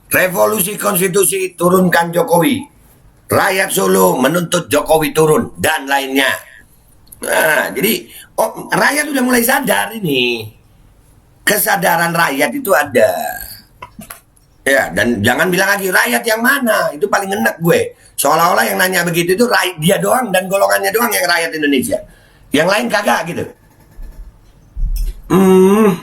Revolusi konstitusi turunkan Jokowi. Rakyat Solo menuntut Jokowi turun dan lainnya. Nah, jadi rakyat udah mulai sadar ini. Kesadaran rakyat itu ada. Ya, dan jangan bilang lagi rakyat yang mana. Itu paling enak gue. Seolah-olah yang nanya begitu itu dia doang dan golongannya doang yang rakyat Indonesia. Yang lain kagak gitu. Hmm,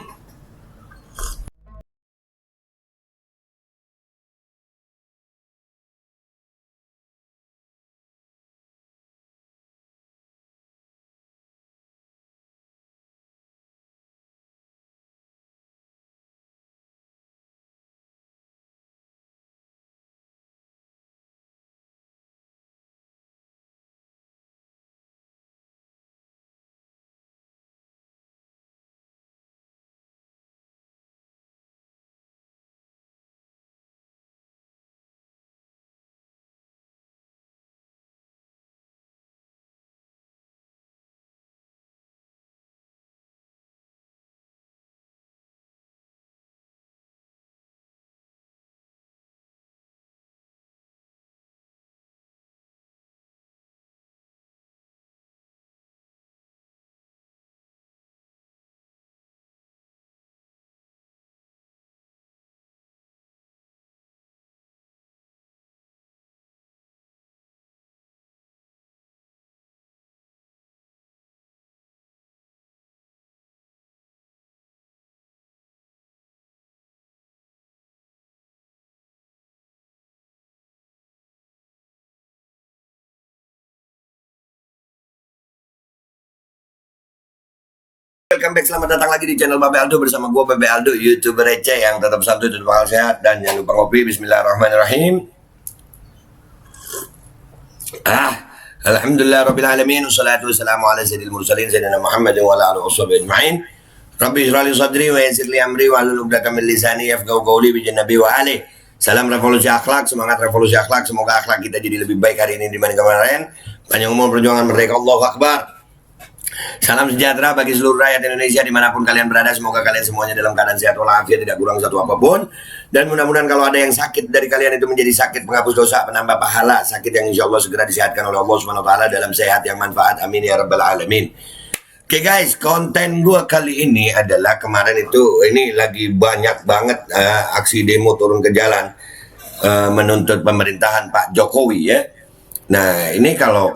Welcome back, selamat datang lagi di channel Babe Aldo bersama gue Babe Aldo, YouTuber receh yang tetap santuy dan bakal sehat. Dan jangan lupa ngopi. Bismillahirrahmanirrahim. Alhamdulillah Rabbil Alamin. Wassalatu wassalamu ala sayyidil mursalin Sayyidina Muhammad wa ala alihi washabihi ajma'in. Rabbi shrah li sadri wa yassir li amri wa hlul 'uqdatam min lisani yafqahu qawli bi nabi wa ali. Salam revolusi akhlak, semangat revolusi akhlak. Semoga akhlak kita jadi lebih baik hari ini dibanding kemarin. Panjang umur, perjuangan merdeka, Allahu Akbar. Salam sejahtera bagi seluruh rakyat Indonesia dimanapun kalian berada. Semoga kalian semuanya dalam keadaan sehat walafiat, tidak kurang satu apapun. Dan mudah-mudahan kalau ada yang sakit dari kalian itu menjadi sakit penghapus dosa, penambah pahala, sakit yang insya Allah segera disehatkan oleh Allah Subhanahu Wa Taala dalam sehat yang manfaat. Amin ya rabbal alamin. Oke guys, konten gue kali ini adalah kemarin itu ini lagi banyak banget aksi demo turun ke jalan menuntut pemerintahan Pak Jokowi ya. Nah ini kalau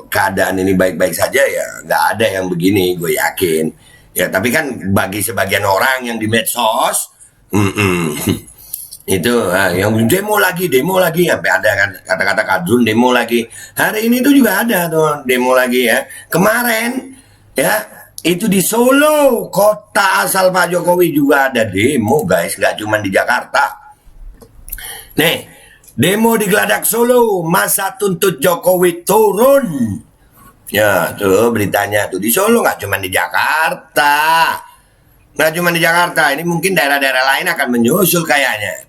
keadaan ini baik-baik saja ya nggak ada yang begini, gue yakin. Ya tapi kan bagi sebagian orang yang di medsos, itu yang demo lagi sampai ada kan kata-kata kadrun demo lagi. Hari ini tuh juga ada tuh demo lagi ya. Kemarin ya itu di Solo, kota asal Pak Jokowi juga ada demo guys, nggak cuma di Jakarta. Nih, demo di Geladak Solo, masa tuntut Jokowi turun. Ya, tuh beritanya tuh di Solo, nggak cuma di Jakarta. Nggak cuma di Jakarta, ini mungkin daerah-daerah lain akan menyusul kayaknya.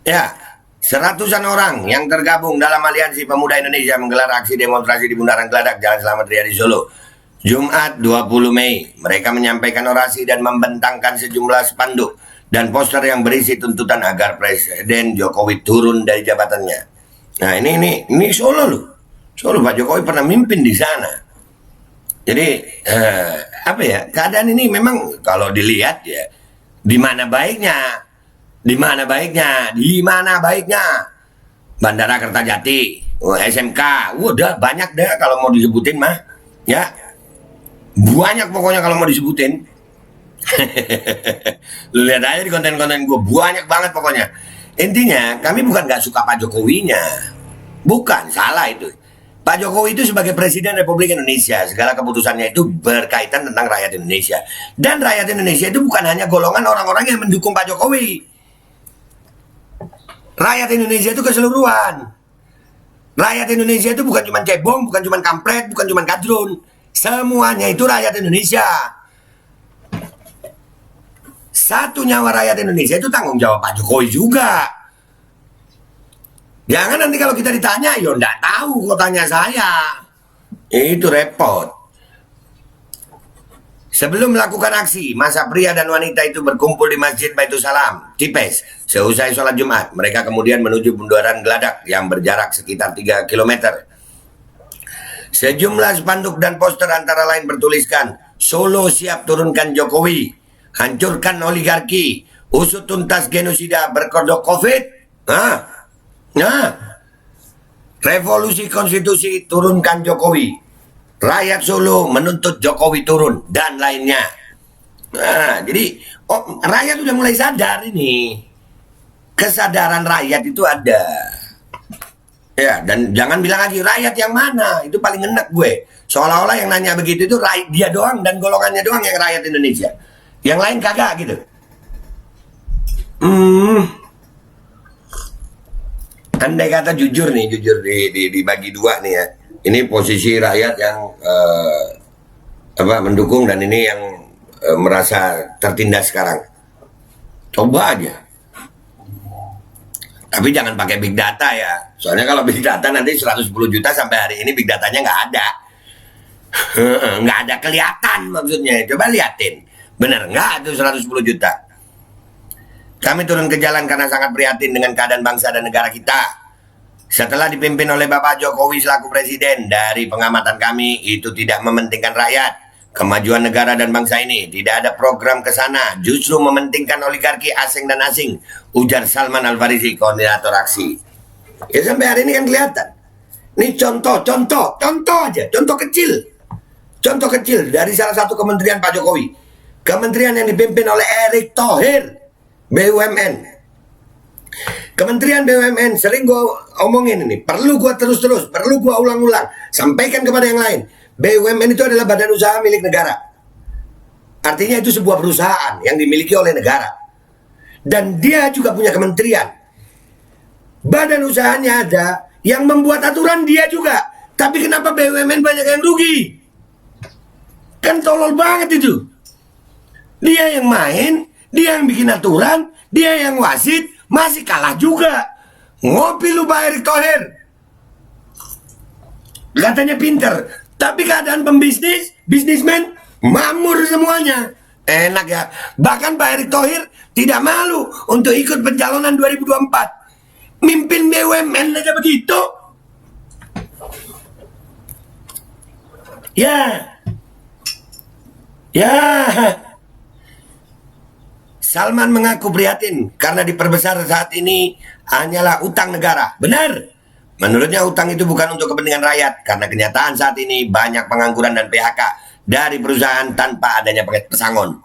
Ya, seratusan orang yang tergabung dalam Aliansi Pemuda Indonesia menggelar aksi demonstrasi di Bundaran Geladak, Jalan Slamet Riyadi Solo. Jumat 20 Mei, mereka menyampaikan orasi dan membentangkan sejumlah spanduk dan poster yang berisi tuntutan agar Presiden Jokowi turun dari jabatannya. Nah ini Solo loh. Solo Pak Jokowi pernah mimpin di sana. Jadi apa ya, keadaan ini memang kalau dilihat ya, di mana baiknya, di mana baiknya, di mana baiknya. Bandara Kertajati, SMK, udah banyak deh kalau mau disebutin mah, ya banyak pokoknya kalau mau disebutin. Lu lihat aja di konten-konten gue banyak banget pokoknya. Intinya kami bukan nggak suka Pak Jokowinya, bukan, salah itu. Pak Jokowi itu sebagai Presiden Republik Indonesia, segala keputusannya itu berkaitan tentang rakyat Indonesia. Dan rakyat Indonesia itu bukan hanya golongan orang-orang yang mendukung Pak Jokowi. Rakyat Indonesia itu keseluruhan. Rakyat Indonesia itu bukan cuma cebong, bukan cuma kampret, bukan cuma kadrun. Semuanya itu rakyat Indonesia. Satu nyawa rakyat Indonesia itu tanggung jawab Pak Jokowi juga. Jangan nanti kalau kita ditanya, yo enggak tahu kok tanya saya. Itu repot. Sebelum melakukan aksi, masa pria dan wanita itu berkumpul di Masjid Baitul Salam, Tipes. Seusai sholat Jumat, mereka kemudian menuju bundaran Geladak yang berjarak sekitar 3 km. Sejumlah spanduk dan poster antara lain bertuliskan, Solo siap turunkan Jokowi, hancurkan oligarki, usut tuntas genosida berkodok COVID. Revolusi konstitusi turunkan Jokowi. Rakyat Solo menuntut Jokowi turun dan lainnya. Jadi rakyat udah mulai sadar ini. Kesadaran rakyat itu ada. Ya, dan jangan bilang lagi rakyat yang mana, itu paling enak gue. Seolah-olah yang nanya begitu itu dia doang dan golongannya doang yang rakyat Indonesia. Yang lain kagak gitu. Andai kata jujur dibagi dua nih ya. Ini posisi rakyat yang mendukung dan ini yang merasa tertindas sekarang. Coba aja. Tapi jangan pakai big data ya. Soalnya kalau big data nanti 110 juta sampai hari ini big datanya nggak ada. Nggak ada kelihatan maksudnya. Coba liatin. Bener nggak itu 110 juta? Kami turun ke jalan karena sangat prihatin dengan keadaan bangsa dan negara kita. Setelah dipimpin oleh Bapak Jokowi selaku presiden, dari pengamatan kami itu tidak mementingkan rakyat, kemajuan negara dan bangsa ini. Tidak ada program ke sana, justru mementingkan oligarki asing dan asing, ujar Salman Al-Farisi, koordinator aksi. Ya sampai hari ini kan kelihatan. Ini contoh aja, contoh kecil dari salah satu kementerian Pak Jokowi. Kementerian yang dipimpin oleh Erick Thohir, BUMN. Kementerian BUMN sering gue omongin ini, perlu gue terus-terus, perlu gue ulang-ulang, sampaikan kepada yang lain. BUMN itu adalah badan usaha milik negara. Artinya itu sebuah perusahaan yang dimiliki oleh negara. Dan dia juga punya kementerian. Badan usahanya ada, yang membuat aturan dia juga. Tapi kenapa BUMN banyak yang rugi? Kan tolol banget itu. Dia yang main, dia yang bikin aturan, dia yang wasit, masih kalah juga. Ngopi lu Pak Erick Thohir. Katanya pinter, tapi keadaan pembisnis, bisnismen, mamur semuanya. Enak ya. Bahkan Pak Erick Thohir tidak malu untuk ikut pencalonan 2024. Mimpin BUMN aja begitu. Ya. Salman mengaku prihatin karena diperbesar saat ini hanyalah utang negara. Benar. Menurutnya utang itu bukan untuk kepentingan rakyat karena kenyataan saat ini banyak pengangguran dan PHK dari perusahaan tanpa adanya pesangon.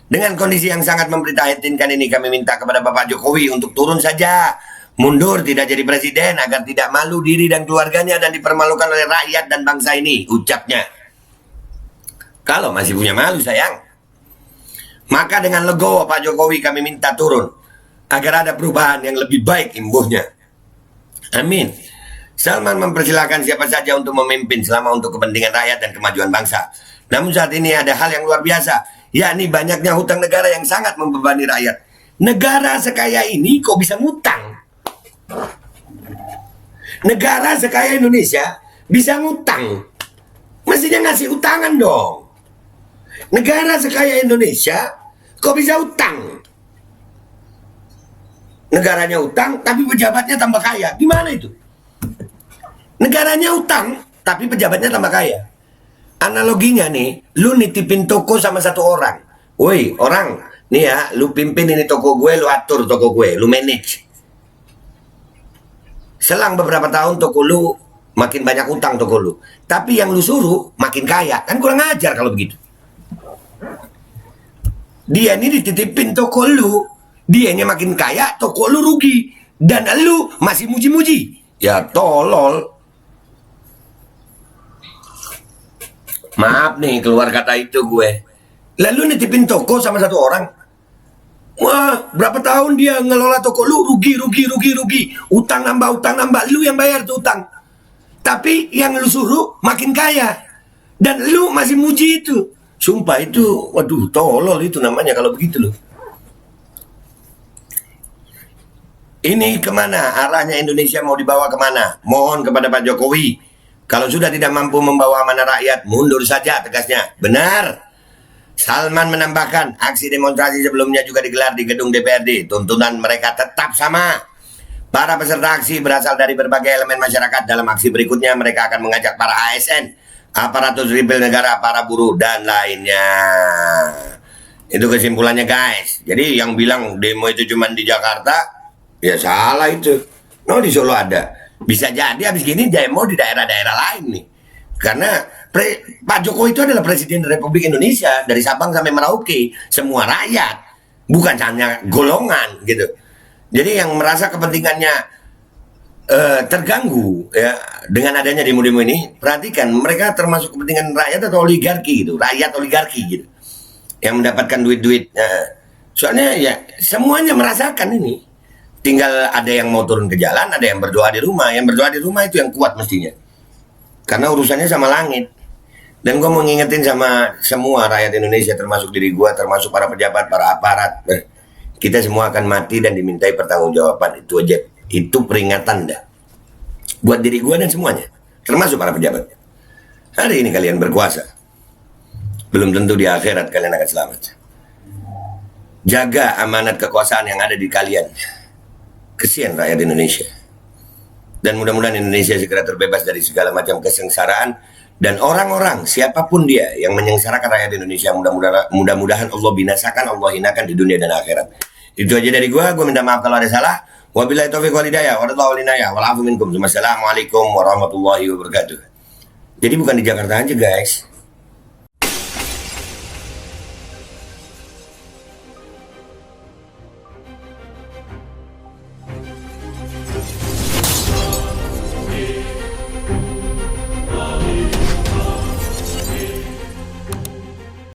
Dengan kondisi yang sangat memprihatinkan ini, kami minta kepada Bapak Jokowi untuk turun saja, mundur tidak jadi presiden agar tidak malu diri dan keluarganya dan dipermalukan oleh rakyat dan bangsa ini, ucapnya. Kalau masih punya malu sayang, maka dengan legowo Pak Jokowi kami minta turun agar ada perubahan yang lebih baik imbuhnya. Amin. Salman mempersilahkan siapa saja untuk memimpin selama untuk kepentingan rakyat dan kemajuan bangsa. Namun saat ini ada hal yang luar biasa, yakni banyaknya hutang negara yang sangat membebani rakyat. Negara sekaya ini kok bisa ngutang? Negara sekaya Indonesia bisa ngutang? Mestinya ngasih utangan dong. Negara sekaya Indonesia kok bisa utang? Negaranya utang tapi pejabatnya tambah kaya. Gimana itu? Negaranya utang tapi pejabatnya tambah kaya. Analoginya nih, lu nitipin toko sama satu orang. Woi orang, nih ya, lu pimpin ini toko gue, lu atur toko gue, lu manage. Selang beberapa tahun toko lu makin banyak utang toko lu. Tapi yang lu suruh makin kaya. Kan kurang ajar kalau begitu. Dia ini dititipin toko lu, dianya makin kaya, toko lu rugi, dan lu masih muji-muji. Ya tolol. Maaf nih keluar kata itu gue. Lalu nitipin toko sama satu orang. Wah, berapa tahun dia ngelola toko lu, rugi. Utang nambah, lu yang bayar tuh utang. Tapi yang lu suruh makin kaya. Dan lu masih muji itu. Sumpah itu, waduh tolol itu namanya kalau begitu loh. Ini kemana? Arahnya Indonesia mau dibawa kemana? Mohon kepada Pak Jokowi, kalau sudah tidak mampu membawa amanah rakyat, mundur saja, tegasnya. Benar. Salman menambahkan, aksi demonstrasi sebelumnya juga digelar di gedung DPRD. Tuntutan mereka tetap sama. Para peserta aksi berasal dari berbagai elemen masyarakat. Dalam aksi berikutnya mereka akan mengajak para ASN, aparatur sipil negara, para buruh, dan lainnya. Itu kesimpulannya guys. Jadi yang bilang demo itu cuma di Jakarta, ya salah itu. No, di Solo ada. Bisa jadi habis gini demo di daerah-daerah lain nih. Karena Pak Jokowi itu adalah Presiden Republik Indonesia. Dari Sabang sampai Merauke, semua rakyat. Bukan hanya golongan gitu. Jadi yang merasa kepentingannya terganggu ya dengan adanya demo-demo ini, perhatikan mereka termasuk kepentingan rakyat atau oligarki gitu, rakyat oligarki gitu, yang mendapatkan duit-duit. Soalnya ya semuanya merasakan ini. Tinggal ada yang mau turun ke jalan, ada yang berdoa di rumah. Yang berdoa di rumah itu yang kuat mestinya. Karena urusannya sama langit. Dan gue mau ngingetin sama semua rakyat Indonesia, termasuk diri gue, termasuk para pejabat, para aparat. Kita semua akan mati dan dimintai pertanggungjawaban. Itu aja. Itu peringatan dah. Buat diri gue dan semuanya. Termasuk para pejabat. Hari ini kalian berkuasa. Belum tentu di akhirat kalian akan selamat. Jaga amanat kekuasaan yang ada di kalian. Kesian rakyat Indonesia. Dan mudah-mudahan Indonesia segera terbebas dari segala macam kesengsaraan. Dan orang-orang, siapapun dia yang menyengsarakan rakyat Indonesia, mudah-mudahan Allah binasakan, Allah hinakan di dunia dan akhirat. Itu aja dari gua minta maaf kalau ada salah. Wabillahi taufiq wal hidayah, wallahu linayah, wal afu minkum. Wassalamualaikum warahmatullahi wabarakatuh. Jadi bukan di Jakarta aja guys.